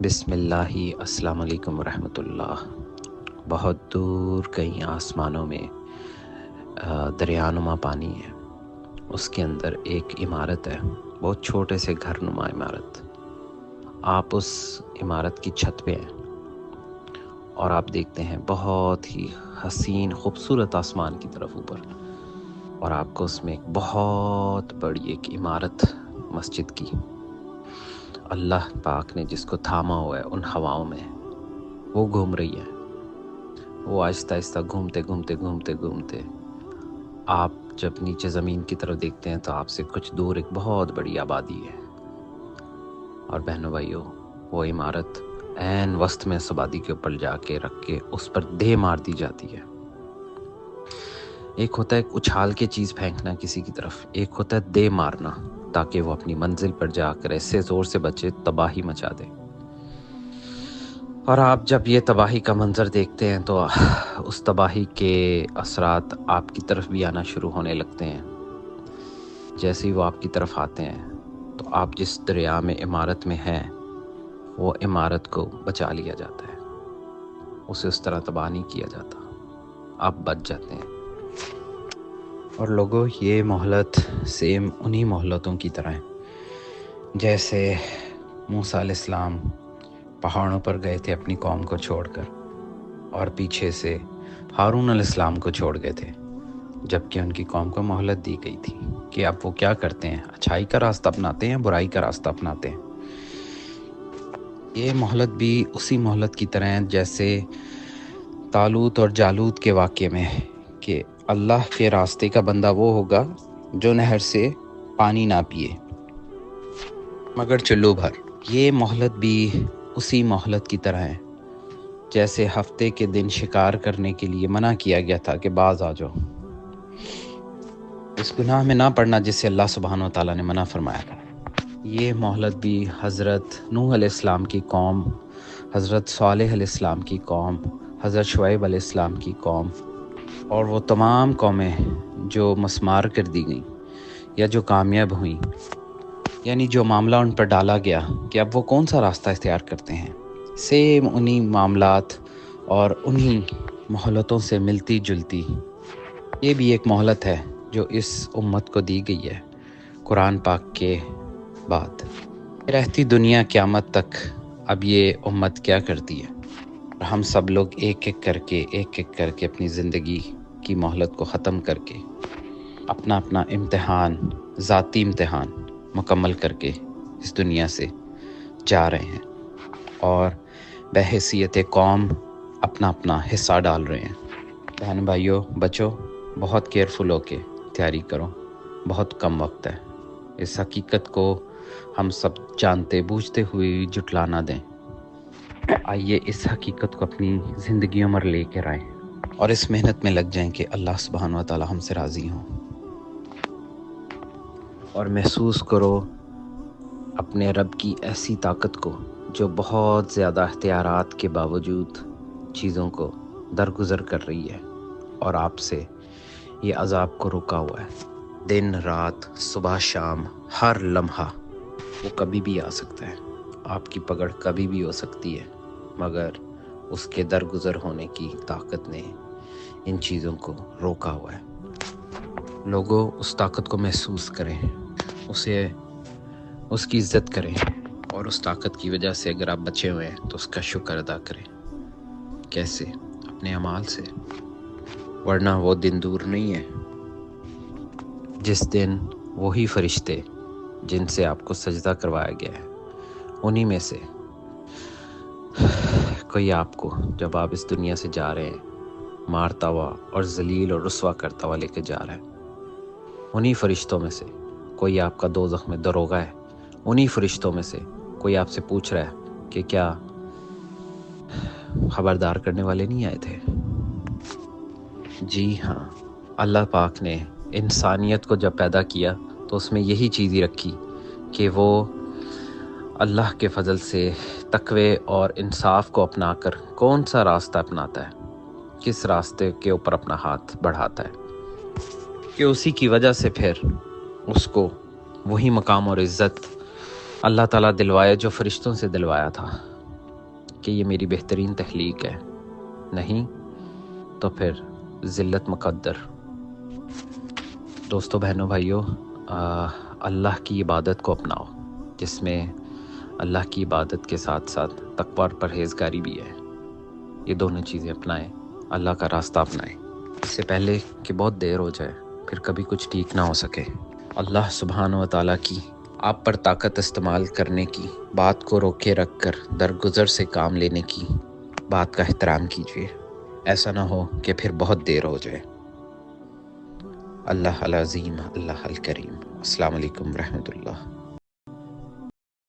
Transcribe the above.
بسم اللہ السلام علیکم ورحمۃ اللہ۔ بہت دور کہیں آسمانوں میں دریا نما پانی ہے، اس کے اندر ایک عمارت ہے، بہت چھوٹے سے گھر نما عمارت۔ آپ اس عمارت کی چھت پہ ہیں اور آپ دیکھتے ہیں بہت ہی حسین خوبصورت آسمان کی طرف اوپر، اور آپ کو اس میں ایک بہت بڑی ایک عمارت مسجد کی، اللہ پاک نے جس کو تھاما ہوا ہے ان ہواؤں میں، وہ گھوم رہی ہے۔ وہ آہستہ آہستہ گھومتے گھومتے گھومتے گھومتے آپ جب نیچے زمین کی طرف دیکھتے ہیں تو آپ سے کچھ دور ایک بہت بڑی آبادی ہے۔ اور بہنوں بھائیوں، وہ عمارت عین وسط میں اس آبادی کے اوپر جا کے رکھ کے اس پر دے مار دی جاتی ہے۔ ایک ہوتا ہے اچھال کے چیز پھینکنا کسی کی طرف، ایک ہوتا ہے دے مارنا تاکہ وہ اپنی منزل پر جا کر ایسے زور سے بچے تباہی مچا دے۔ اور آپ جب یہ تباہی کا منظر دیکھتے ہیں تو اس تباہی کے اثرات آپ کی طرف بھی آنا شروع ہونے لگتے ہیں۔ جیسے ہی وہ آپ کی طرف آتے ہیں تو آپ جس دریا میں عمارت میں ہیں وہ عمارت کو بچا لیا جاتا ہے، اسے اس طرح تباہ نہیں کیا جاتا، آپ بچ جاتے ہیں۔ اور لوگوں، یہ مہلت سیم انہی مہلتوں کی طرح ہے جیسے موسیٰ علیہ السلام پہاڑوں پر گئے تھے اپنی قوم کو چھوڑ کر، اور پیچھے سے ہارون علیہ السلام کو چھوڑ گئے تھے، جبکہ ان کی قوم کو مہلت دی گئی تھی کہ اب وہ کیا کرتے ہیں، اچھائی کا راستہ اپناتے ہیں، برائی کا راستہ اپناتے ہیں۔ یہ مہلت بھی اسی مہلت کی طرح ہے جیسے طالوت اور جالوت کے واقعے میں، کہ اللہ کے راستے کا بندہ وہ ہوگا جو نہر سے پانی نہ پیے مگر چلو بھر۔ یہ مہلت بھی اسی مہلت کی طرح ہے جیسے ہفتے کے دن شکار کرنے کے لیے منع کیا گیا تھا کہ باز آ جاؤ، اس گناہ میں نہ پڑنا جس سے اللہ سبحانہ و تعالیٰ نے منع فرمایا تھا۔ یہ مہلت بھی حضرت نوح علیہ السلام کی قوم، حضرت صالح علیہ السلام کی قوم، حضرت شعیب علیہ السلام کی قوم اور وہ تمام قومیں جو مسمار کر دی گئیں یا جو کامیاب ہوئیں، یعنی جو معاملہ ان پر ڈالا گیا کہ اب وہ کون سا راستہ اختیار کرتے ہیں، سیم انہی معاملات اور انہی مہلتوں سے ملتی جلتی یہ بھی ایک مہلت ہے جو اس امت کو دی گئی ہے قرآن پاک کے بعد۔ رہتی دنیا قیامت تک اب یہ امت کیا کرتی ہے، اور ہم سب لوگ ایک ایک کر کے اپنی زندگی کی مہلت کو ختم کر کے اپنا اپنا امتحان، ذاتی امتحان مکمل کر کے اس دنیا سے جا رہے ہیں، اور بحیثیت قوم اپنا اپنا حصہ ڈال رہے ہیں۔ بہن بھائیوں، بچو، بہت کیئرفل ہو کے تیاری کرو، بہت کم وقت ہے۔ اس حقیقت کو ہم سب جانتے بوجھتے ہوئے جھٹلا نہ دیں۔ آئیے اس حقیقت کو اپنی زندگیوں میں لے کر آئیں اور اس محنت میں لگ جائیں کہ اللہ سبحانہ و تعالیٰ ہم سے راضی ہوں، اور محسوس کرو اپنے رب کی ایسی طاقت کو جو بہت زیادہ اختیارات کے باوجود چیزوں کو درگزر کر رہی ہے، اور آپ سے یہ عذاب کو رکا ہوا ہے۔ دن رات، صبح شام، ہر لمحہ وہ کبھی بھی آ سکتا ہے، آپ کی پکڑ کبھی بھی ہو سکتی ہے، مگر اس کے درگزر ہونے کی طاقت نے ان چیزوں کو روکا ہوا ہے۔ لوگوں، اس طاقت کو محسوس کریں، اس کی عزت کریں، اور اس طاقت کی وجہ سے اگر آپ بچے ہوئے ہیں تو اس کا شکر ادا کریں۔ کیسے؟ اپنے اعمال سے، ورنہ وہ دن دور نہیں ہے جس دن وہی فرشتے جن سے آپ کو سجدہ کروایا گیا ہے انہی میں سے کوئی آپ کو، جب آپ اس دنیا سے جا رہے ہیں، مارتا ہوا اور ذلیل اور رسوا کرتا ہوا لے کے جا رہا ہے، انہی فرشتوں میں سے کوئی آپ کا دوزخ میں داروغہ ہے، انہی فرشتوں میں سے کوئی آپ سے پوچھ رہا ہے کہ کیا خبردار کرنے والے نہیں آئے تھے؟ جی ہاں، اللہ پاک نے انسانیت کو جب پیدا کیا تو اس میں یہی چیز ہی رکھی کہ وہ اللہ کے فضل سے تقوی اور انصاف کو اپنا کر کون سا راستہ اپناتا ہے، کس راستے کے اوپر اپنا ہاتھ بڑھاتا ہے، کہ اسی کی وجہ سے پھر اس کو وہی مقام اور عزت اللہ تعالیٰ دلوائے جو فرشتوں سے دلوایا تھا۔ کہ یہ میری بہترین تخلیق ہے، نہیں تو پھر ذلت مقدر۔ دوستو، بہنوں، بھائیوں، اللہ کی عبادت کو اپناؤ، جس میں اللہ کی عبادت کے ساتھ ساتھ تقوی اور پرہیزگاری بھی ہے۔ یہ دونوں چیزیں اپنائیں، اللہ کا راستہ اپنائیں، اس سے پہلے کہ بہت دیر ہو جائے، پھر کبھی کچھ ٹھیک نہ ہو سکے۔ اللہ سبحانہ و تعالیٰ کی آپ پر طاقت استعمال کرنے کی بات کو روکے رکھ کر درگزر سے کام لینے کی بات کا احترام کیجیے، ایسا نہ ہو کہ پھر بہت دیر ہو جائے۔ اللہ العظیم، اللہ الکریم۔ السلام علیکم ورحمۃ اللہ۔